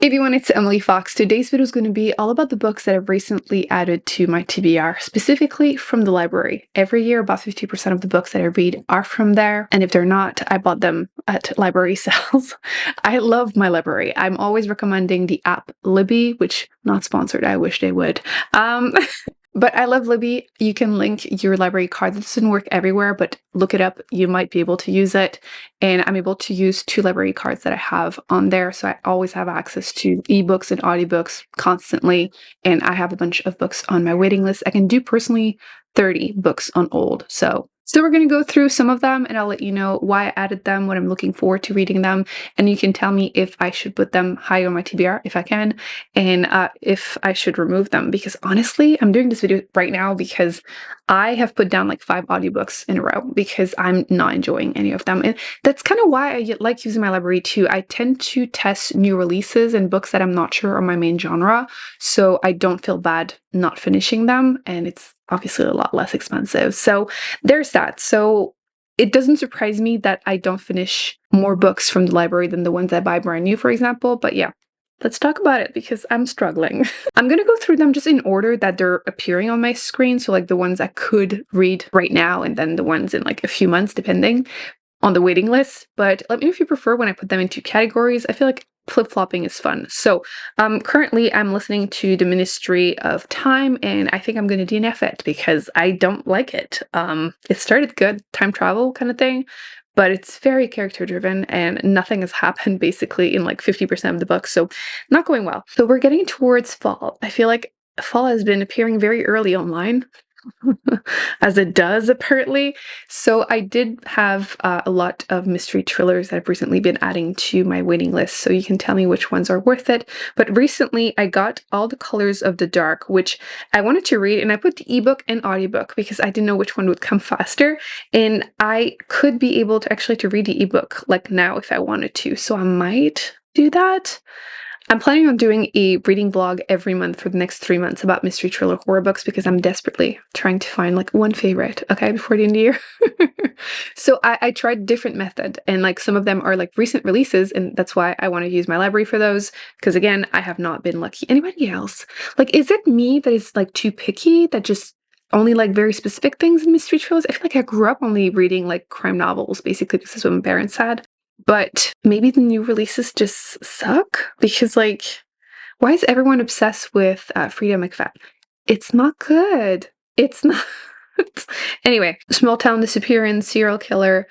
Hey everyone, it's Emily Fox. Today's video is going to be all about the books that I've recently added to my TBR, specifically from the library. Every year, about 50% of the books that I read are from there, and if they're not, I bought them at library sales. I love my library. I'm always recommending the app Libby, which not sponsored. I wish they would. But I love Libby. You can link your library card. This doesn't work everywhere, but look it up. You might be able to use it. And I'm able to use 2 library cards that I have on there. So I always have access to ebooks and audiobooks constantly. And I have a bunch of books on my waiting list. I can do personally 30 books on old. So we're going to go through some of them and I'll let you know why I added them, what I'm looking forward to reading them. And you can tell me if I should put them high on my TBR, if I can, and if I should remove them. Because honestly, I'm doing this video right now because I have put down like 5 audiobooks in a row because I'm not enjoying any of them. And that's kind of why I like using my library too. I tend to test new releases and books that I'm not sure are my main genre, so I don't feel bad not finishing them, and it's obviously a lot less expensive. So there's that. So it doesn't surprise me that I don't finish more books from the library than the ones I buy brand new, for example. But yeah, let's talk about it because I'm struggling. I'm going to go through them just in order that they're appearing on my screen. So like the ones I could read right now and then the ones in like a few months, depending on the waiting list. But let me know if you prefer when I put them into categories. I feel like flip-flopping is fun. So currently I'm listening to The Ministry of Time, and I think I'm going to DNF it because I don't like it. It started good, time travel kind of thing, but it's very character driven and nothing has happened basically in like 50% of the book, so not going well. So we're getting towards fall. I feel like fall has been appearing very early online, as it does apparently. So I did have a lot of mystery thrillers that I've recently been adding to my waiting list, so you can tell me which ones are worth it. But recently I got All the Colors of the Dark, which I wanted to read, and I put the ebook and audiobook because I didn't know which one would come faster, and I could be able to actually to read the ebook like now if I wanted to, so I might do that. I'm planning on doing a reading blog every month for the next 3 months about mystery thriller horror books because I'm desperately trying to find like one favorite, okay, before the end of the year. So I tried a different method, and like some of them are like recent releases, and that's why I want to use my library for those because again, I have not been lucky. Anybody else? Like, is it me that is like too picky, that just only like very specific things in mystery thrillers? I feel like I grew up only reading like crime novels basically because that's what my parents had. But maybe the new releases just suck because, like, why is everyone obsessed with Frida McFadden? It's not good. It's not. Anyway, Small Town Disappearance, Serial Killer,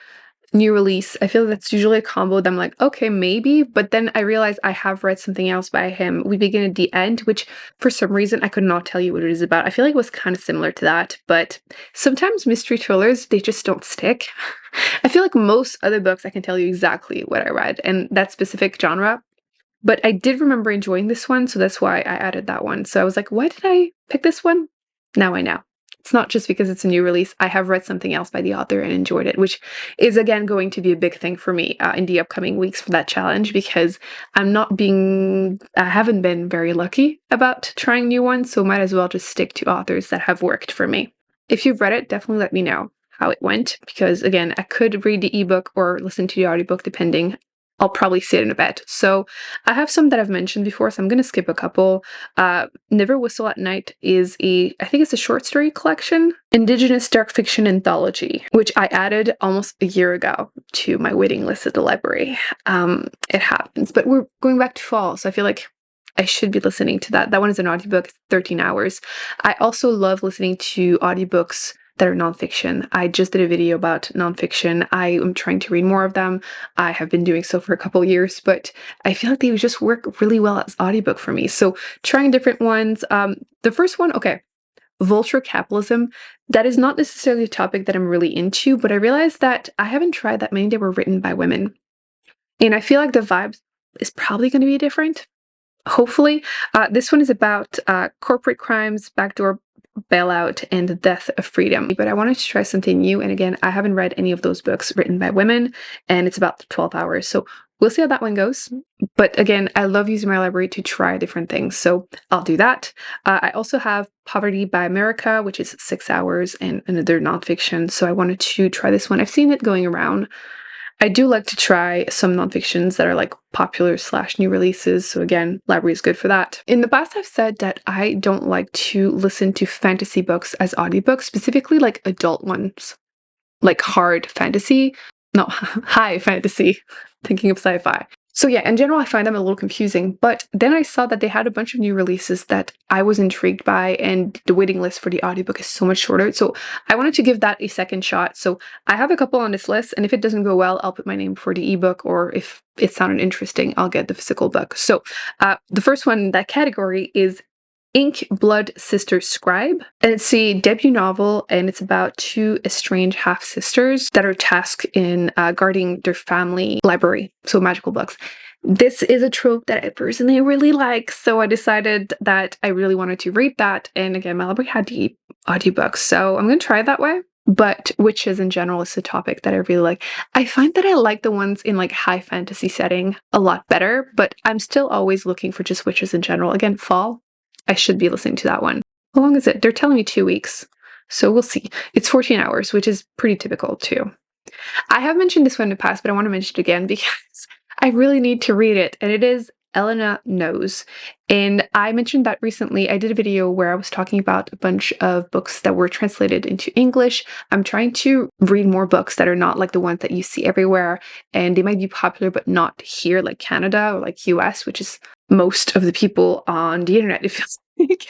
new release. I feel that's usually a combo that I'm like, okay, maybe. But then I realized I have read something else by him, We Begin at the End, which for some reason I could not tell you what it is about. I feel like it was kind of similar to that. But sometimes mystery thrillers, they just don't stick. I feel like most other books I can tell you exactly what I read and that specific genre. But I did remember enjoying this one, so that's why I added that one. So I was like, why did I pick this one? Now I know. It's not just because it's a new release. I have read something else by the author and enjoyed it, which is again going to be a big thing for me in the upcoming weeks for that challenge because I haven't been very lucky about trying new ones, so might as well just stick to authors that have worked for me. If you've read it, definitely let me know how it went because again, I could read the ebook or listen to the audiobook depending. I'll probably see it in a bit. So I have some that I've mentioned before, so I'm going to skip a couple. Never Whistle at Night is I think it's a short story collection, Indigenous dark fiction anthology, which I added almost a year ago to my waiting list at the library. It happens, but we're going back to fall, so I feel like I should be listening to that. That one is an audiobook, 13 hours. I also love listening to audiobooks that are nonfiction. I just did a video about nonfiction. I am trying to read more of them. I have been doing so for a couple years, but I feel like they just work really well as audiobook for me. So trying different ones. The first one, okay, Vulture Capitalism. That is not necessarily a topic that I'm really into, but I realized that I haven't tried that many that were written by women. And I feel like the vibe is probably going to be different. Hopefully. This one is about corporate crimes, backdoor bailout, and the death of freedom. But I wanted to try something new, and again, I haven't read any of those books written by women, and it's about 12 hours, so we'll see how that one goes. But again, I love using my library to try different things, so I'll do that. I also have Poverty by America, which is 6 hours, and another nonfiction, so I wanted to try this one. I've seen it going around. I do like to try some nonfictions that are like popular slash new releases. So again, library is good for that. In the past, I've said that I don't like to listen to fantasy books as audiobooks, specifically like adult ones, like hard fantasy. No, high fantasy. Thinking of sci-fi. So yeah, in general, I find them a little confusing, but then I saw that they had a bunch of new releases that I was intrigued by, and the waiting list for the audiobook is so much shorter. So I wanted to give that a second shot. So I have a couple on this list, and if it doesn't go well, I'll put my name for the ebook, or if it sounded interesting, I'll get the physical book. So the first one in that category is Ink Blood Sister Scribe. And it's a debut novel, and it's about two estranged half-sisters that are tasked in guarding their family library, so magical books. This is a trope that I personally really like, so I decided that I really wanted to read that. And again, my library had the audiobook, so I'm going to try it that way. But witches in general is a topic that I really like. I find that I like the ones in like high fantasy setting a lot better, but I'm still always looking for just witches in general. Again, fall. I should be listening to that one. How long is it? They're telling me 2 weeks. So we'll see. It's 14 hours, which is pretty typical too. I have mentioned this one in the past, but I want to mention it again because I really need to read it. And it is Elena Knows. And I mentioned that recently. I did a video where I was talking about a bunch of books that were translated into English. I'm trying to read more books that are not like the ones that you see everywhere. And they might be popular, but not here, like Canada or like US, which is most of the people on the internet, it feels like,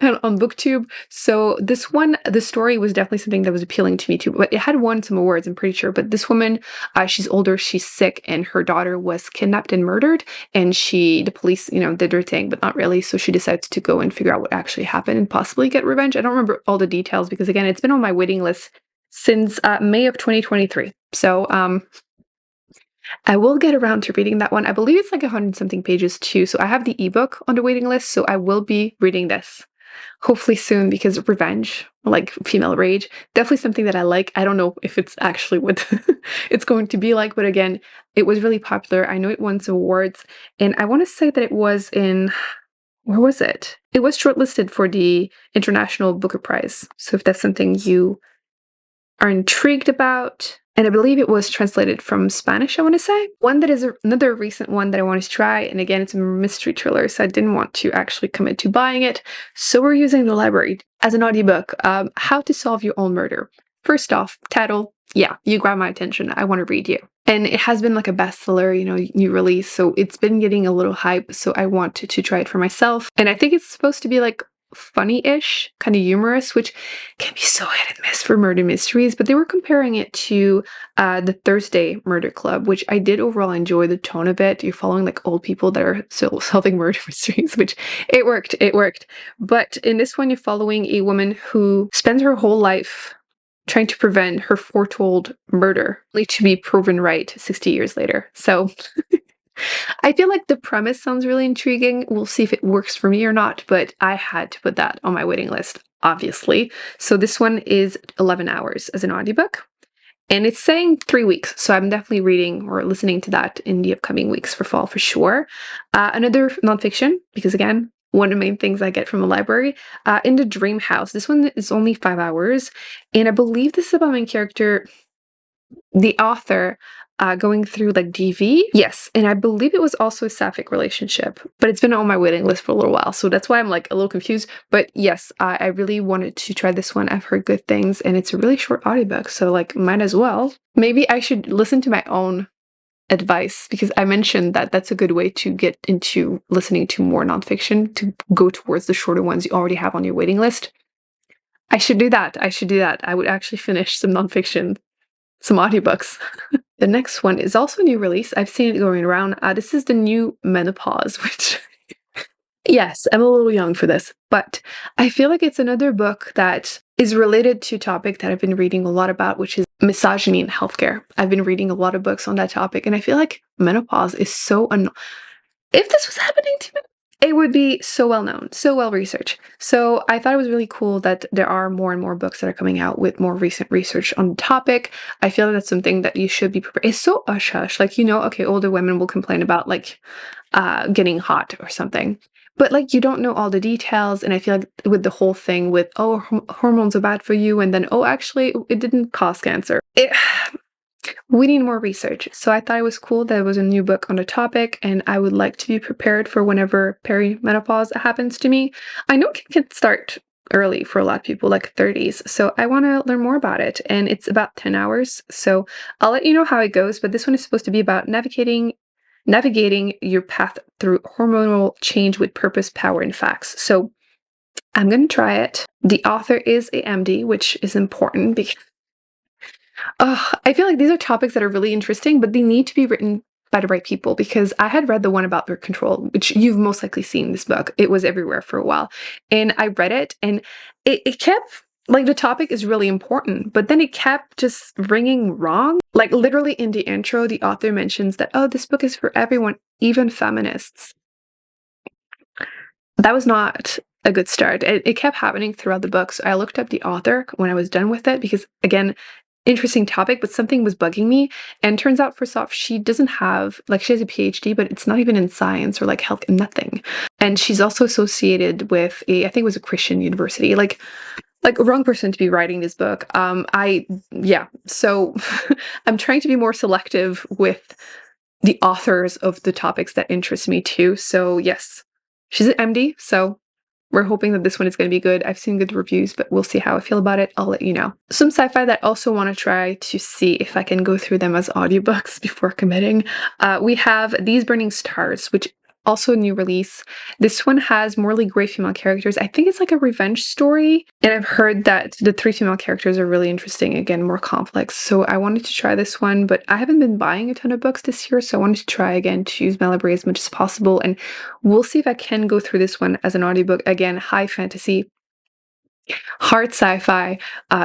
and on Booktube. So this one, the story was definitely something that was appealing to me too, but it had won some awards, I'm pretty sure. But this woman, she's older, she's sick, and her daughter was kidnapped and murdered, and the police, did their thing, but not really. So she decides to go and figure out what actually happened and possibly get revenge. I don't remember all the details because again, it's been on my waiting list since May of 2023. So, I will get around to reading that one. I believe it's like 100 something pages too. So I have the ebook on the waiting list. So I will be reading this hopefully soon because revenge, like female rage, definitely something that I like. I don't know if it's actually what it's going to be like, but again, it was really popular. I know it won some awards, and I want to say that it was in, where was it? It was shortlisted for the International Booker Prize. So if that's something you are intrigued about. And I believe it was translated from Spanish, I want to say. One that is another recent one that I want to try, and again, it's a mystery thriller, so I didn't want to actually commit to buying it. So we're using the library as an audiobook, How to Solve Your Own Murder. First off, title, yeah, you grab my attention. I want to read you. And it has been like a bestseller, new release, so it's been getting a little hype, so I want to try it for myself. And I think it's supposed to be like funny-ish, kind of humorous, which can be so hit and miss for murder mysteries, but they were comparing it to the Thursday Murder Club, which I did overall enjoy the tone of it. You're following like old people that are still solving murder mysteries, which it worked. But in this one, you're following a woman who spends her whole life trying to prevent her foretold murder, only to be proven right 60 years later. So I feel like the premise sounds really intriguing. We'll see if it works for me or not, but I had to put that on my waiting list, obviously. So this one is 11 hours as an audiobook, and it's saying 3 weeks. So I'm definitely reading or listening to that in the upcoming weeks for fall for sure. Another nonfiction, because again, one of the main things I get from the library, In the Dream House. This one is only 5 hours, and I believe this is about main character, the author, going through like DV. Yes, and I believe it was also a sapphic relationship, but it's been on my waiting list for a little while, so that's why I'm like a little confused. But yes, I really wanted to try this one. I've heard good things, and it's a really short audiobook, so like might as well. Maybe I should listen to my own advice, because I mentioned that that's a good way to get into listening to more nonfiction, to go towards the shorter ones you already have on your waiting list. I should do that. I would actually finish some nonfiction, some audiobooks. The next one is also a new release. I've seen it going around. This is the new Menopause, which, yes, I'm a little young for this, but I feel like it's another book that is related to a topic that I've been reading a lot about, which is misogyny in healthcare. I've been reading a lot of books on that topic, and I feel like menopause is so if this was happening to me, it would be so well known, so well researched. So I thought it was really cool that there are more and more books that are coming out with more recent research on the topic. I feel that's something that you should be prepared. It's so hush-hush. Like, okay, older women will complain about like getting hot or something. But like, you don't know all the details, and I feel like with the whole thing with, hormones are bad for you, and then, actually, it didn't cause cancer. We need more research. So I thought it was cool that it was a new book on the topic, and I would like to be prepared for whenever perimenopause happens to me. I know it can start early for a lot of people, like 30s. So I want to learn more about it, and it's about 10 hours. So I'll let you know how it goes, but this one is supposed to be about navigating your path through hormonal change with purpose, power, and facts. So I'm going to try it. The author is a MD, which is important because I feel like these are topics that are really interesting, but they need to be written by the right people because I had read the one about birth control, which you've most likely seen this book. It was everywhere for a while. And I read it and it kept, like, the topic is really important, but then it kept just ringing wrong. Like, literally in the intro, the author mentions that, oh, this book is for everyone, even feminists. That was not a good start. It kept happening throughout the book. So I looked up the author when I was done with it because, again, interesting topic, but something was bugging me. And turns out, first off, she doesn't have, like, she has a PhD, but it's not even in science or like health, nothing. And she's also associated with I think it was a Christian university. Like a wrong person to be writing this book. Yeah. So I'm trying to be more selective with the authors of the topics that interest me too. So yes, she's an MD. So we're hoping that this one is going to be good. I've seen good reviews, but we'll see how I feel about it. I'll let you know. Some sci-fi that I also want to try to see if I can go through them as audiobooks before committing. We have These Burning Stars, which also a new release. This one has morally gray female characters. I think it's like a revenge story. And I've heard that the 3 female characters are really interesting. Again, more complex. So I wanted to try this one, but I haven't been buying a ton of books this year. So I wanted to try again to use my library as much as possible. And we'll see if I can go through this one as an audiobook. Again, high fantasy. Hard sci-fi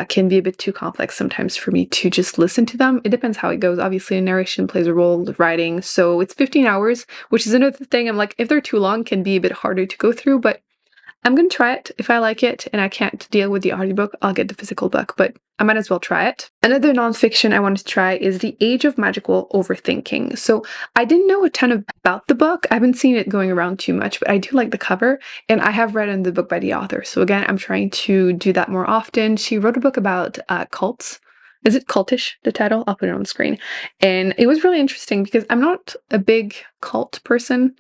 can be a bit too complex sometimes for me to just listen to them. It depends how it goes. Obviously, narration plays a role with writing. So it's 15 hours, which is another thing. I'm like, if they're too long, can be a bit harder to go through, but I'm going to try it. If I like it and I can't deal with the audiobook, I'll get the physical book, but I might as well try it. Another nonfiction I wanted to try is The Age of Magical Overthinking. So I didn't know a ton about the book. I haven't seen it going around too much, but I do like the cover and I have read in the book by the author. So again, I'm trying to do that more often. She wrote a book about cults. Is it cultish, the title? I'll put it on the screen. And it was really interesting because I'm not a big cult person.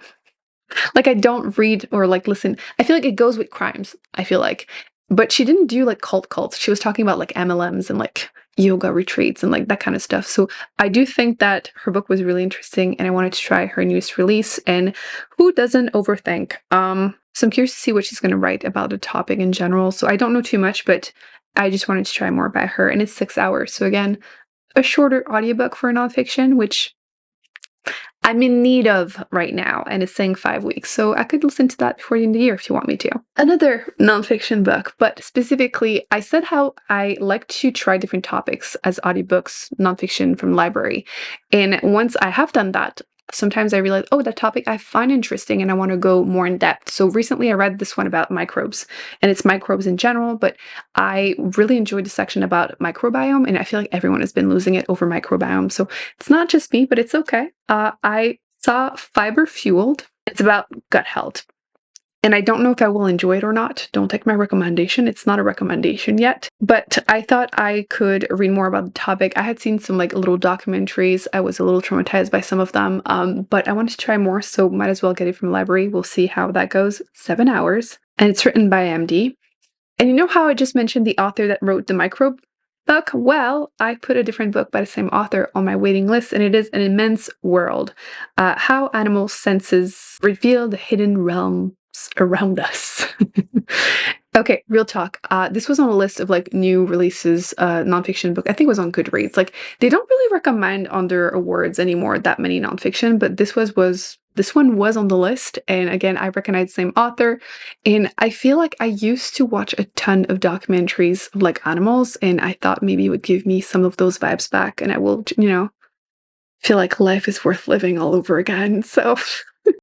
Like, I don't read or like listen. I feel like it goes with crimes, I feel like. But she didn't do like cults. She was talking about like MLMs and like yoga retreats and like that kind of stuff. So I do think that her book was really interesting and I wanted to try her newest release. And who doesn't overthink? So I'm curious to see what she's going to write about the topic in general. So I don't know too much, but I just wanted to try more by her. And it's 6 hours. So again, a shorter audiobook for nonfiction, which I'm in need of right now, and it's saying 5 weeks, so I could listen to that before the end of the year if you want me to. Another nonfiction book, but specifically, I said how I like to try different topics as audiobooks, nonfiction from library, and once I have done that, sometimes I realize, oh, that topic I find interesting and I want to go more in depth. So recently I read this one about microbes, and it's microbes in general, but I really enjoyed the section about microbiome, and I feel like everyone has been losing it over microbiome. So it's not just me, but it's okay. I saw Fiber Fueled. It's about gut health. And I don't know if I will enjoy it or not. Don't take my recommendation. It's not a recommendation yet. But I thought I could read more about the topic. I had seen some like little documentaries. I was a little traumatized by some of them. But I wanted to try more, so might as well get it from the library. We'll see how that goes. 7 hours. And it's written by MD. And you know how I just mentioned the author that wrote the microbe book? Well, I put a different book by the same author on my waiting list, and it is An Immense World. How Animal Senses Reveal the Hidden Realms Around Us. Okay, real talk. This was on a list of like new releases, nonfiction book. I think it was on Goodreads. Like, they don't really recommend on their awards anymore that many nonfiction, but this one was on the list. And again, I recognize the same author. And I feel like I used to watch a ton of documentaries of like animals, and I thought maybe it would give me some of those vibes back, and I will, feel like life is worth living all over again. So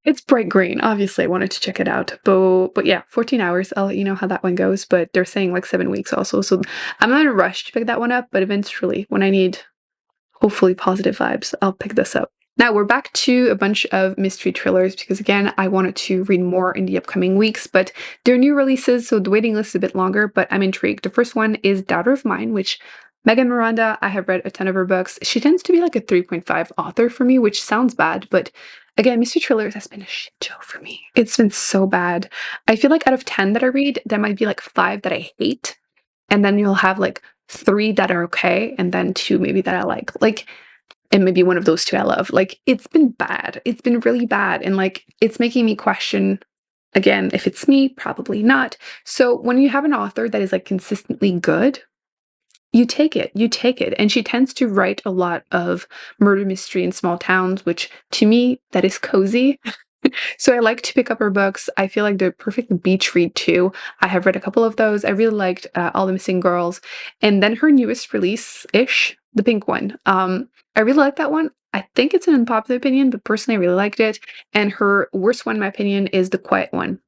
it's bright green. Obviously, I wanted to check it out. But yeah, 14 hours. I'll let you know how that one goes. But they're saying like 7 weeks also. So I'm not in a rush to pick that one up. But eventually, when I need hopefully positive vibes, I'll pick this up. Now we're back to a bunch of mystery thrillers because again, I wanted to read more in the upcoming weeks, but they're new releases, so the waiting list is a bit longer, but I'm intrigued. The first one is Daughter of Mine, which Megan Miranda, I have read a ton of her books. She tends to be like a 3.5 author for me, which sounds bad, but again, mystery thrillers has been a shit show for me. It's been so bad. I feel like out of 10 that I read, there might be like 5 that I hate, and then you'll have like 3 that are okay, and then 2 maybe that I like. Like, and maybe one of those 2 I love. Like, it's been bad. It's been really bad, and like, it's making me question. Again, if it's me, probably not. So when you have an author that is like consistently good, you take it. You take it. And she tends to write a lot of murder mystery in small towns, which to me, that is cozy. So I like to pick up her books. I feel like they're perfect beach read too. I have read a couple of those. I really liked All the Missing Girls. And then her newest release-ish, the pink one. I really like that one. I think it's an unpopular opinion, but personally I really liked it. And her worst one, in my opinion, is The Quiet One.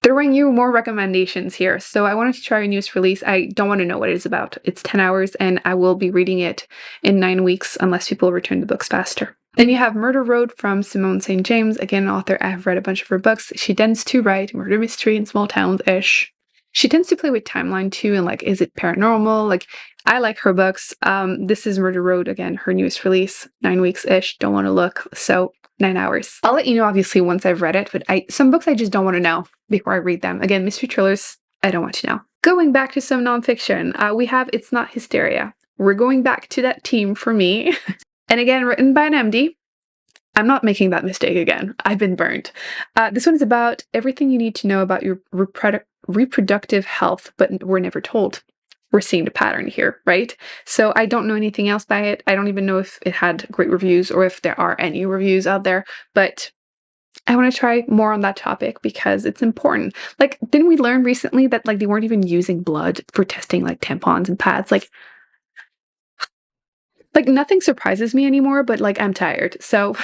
Throwing you more recommendations here. So I wanted to try a newest release. I don't want to know what it is about. It's 10 hours and I will be reading it in 9 weeks unless people return the books faster. Then you have Murder Road from Simone St. James. Again, an author, I've read a bunch of her books. She tends to write murder mystery in small towns-ish. She tends to play with timeline too, and like, is it paranormal? Like, I like her books. This is Murder Road, again, her newest release, 9 weeks-ish. Don't want to look. So 9 hours. I'll let you know, obviously, once I've read it, but some books I just don't want to know before I read them. Again, mystery thrillers, I don't want to know. Going back to some nonfiction, we have It's Not Hysteria. We're going back to that team for me. And again, written by an MD. I'm not making that mistake again. I've been burned. This one is about everything you need to know about your reproductive health, but we're never told. We're seeing the pattern here, right? So I don't know anything else by it. I don't even know if it had great reviews or if there are any reviews out there, but I want to try more on that topic because it's important. Like, didn't we learn recently that like they weren't even using blood for testing like tampons and pads? Like nothing surprises me anymore, but like I'm tired. So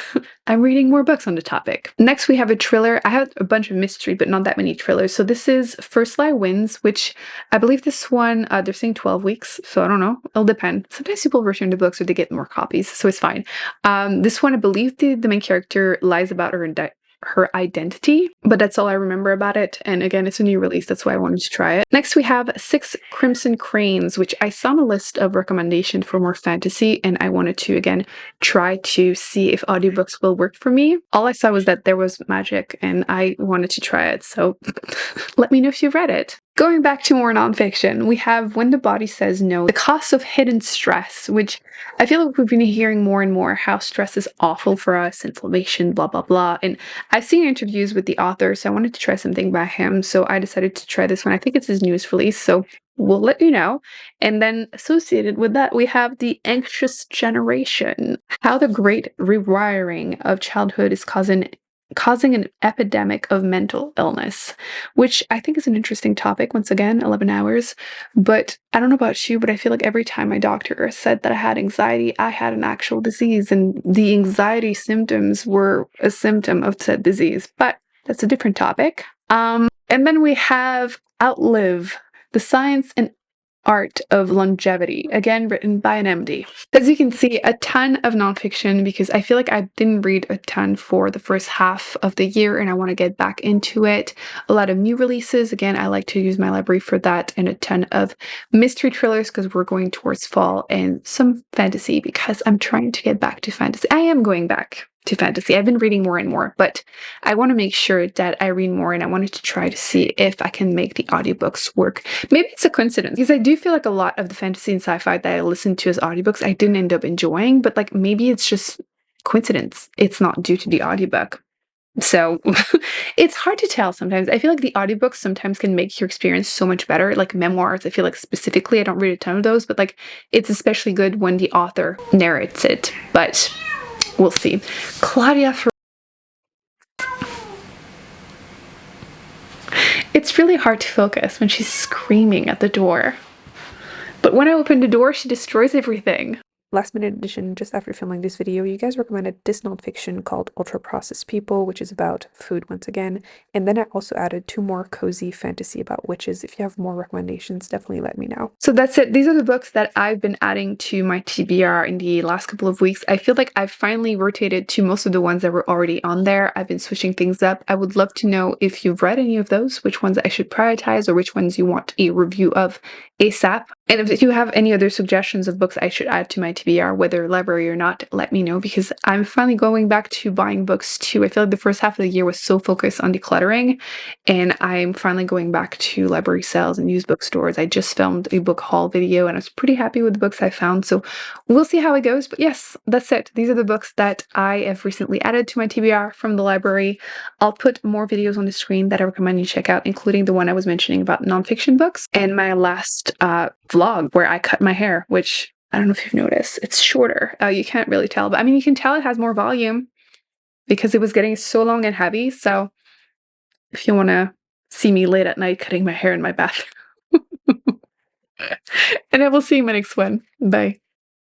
I'm reading more books on the topic. Next, we have a thriller. I have a bunch of mystery, but not that many thrillers. So this is First Lie Wins, which I believe this one, they're saying 12 weeks. So I don't know. It'll depend. Sometimes people return the books or they get more copies. So it's fine. This one, I believe the main character lies about her identity, but that's all I remember about it. And again, it's a new release. That's why I wanted to try it. Next, we have Six Crimson Cranes, which I saw on a list of recommendations for more fantasy. And I wanted to, again, try to see if audiobooks will work for me. All I saw was that there was magic and I wanted to try it. So let me know if you've read it. Going back to more nonfiction, we have When the Body Says No, The Cost of Hidden Stress, which I feel like we've been hearing more and more how stress is awful for us, inflammation, blah, blah, blah. And I've seen interviews with the author, so I wanted to try something by him. So I decided to try this one. I think it's his newest release, so we'll let you know. And then associated with that, we have The Anxious Generation, How the Great Rewiring of Childhood is causing an epidemic of mental illness, which I think is an interesting topic. Once again, 11 hours. But I don't know about you, but I feel like every time my doctor said that I had anxiety, I had an actual disease, and the anxiety symptoms were a symptom of said disease. But that's a different topic. And then we have Outlive, The Science and Art of Longevity, again written by an MD. As you can see, a ton of nonfiction because I feel like I didn't read a ton for the first half of the year and I want to get back into it. A lot of new releases. Again, I like to use my library for that, and a ton of mystery thrillers because we're going towards fall, and some fantasy because I'm trying to get back to fantasy. I am going back to fantasy. I've been reading more and more, but I want to make sure that I read more, and I wanted to try to see if I can make the audiobooks work. Maybe it's a coincidence because I do feel like a lot of the fantasy and sci-fi that I listened to as audiobooks I didn't end up enjoying, but like maybe it's just coincidence. It's not due to the audiobook. So it's hard to tell sometimes. I feel like the audiobooks sometimes can make your experience so much better. Like memoirs, I feel like specifically, I don't read a ton of those, but like it's especially good when the author narrates it. But we'll see. Claudia. It's really hard to focus when she's screaming at the door. But when I open the door, she destroys everything. Last minute addition, just after filming this video, you guys recommended this nonfiction called Ultra Processed People, which is about food once again. And then I also added 2 more cozy fantasy about witches. If you have more recommendations, definitely let me know. So that's it. These are the books that I've been adding to my TBR in the last couple of weeks. I feel like I've finally rotated to most of the ones that were already on there. I've been switching things up. I would love to know if you've read any of those, which ones I should prioritize, or which ones you want a review of ASAP. And if you have any other suggestions of books I should add to my TBR, whether library or not, let me know, because I'm finally going back to buying books too. I feel like the first half of the year was so focused on decluttering, and I'm finally going back to library sales and used bookstores. I just filmed a book haul video and I was pretty happy with the books I found. So we'll see how it goes. But yes, that's it. These are the books that I have recently added to my TBR from the library. I'll put more videos on the screen that I recommend you check out, including the one I was mentioning about nonfiction books, and my last vlog where I cut my hair, which I don't know if you've noticed, it's shorter. You can't really tell, but I mean, you can tell it has more volume because it was getting so long and heavy. So if you want to see me late at night cutting my hair in my bathroom, and I will see you in my next one. Bye.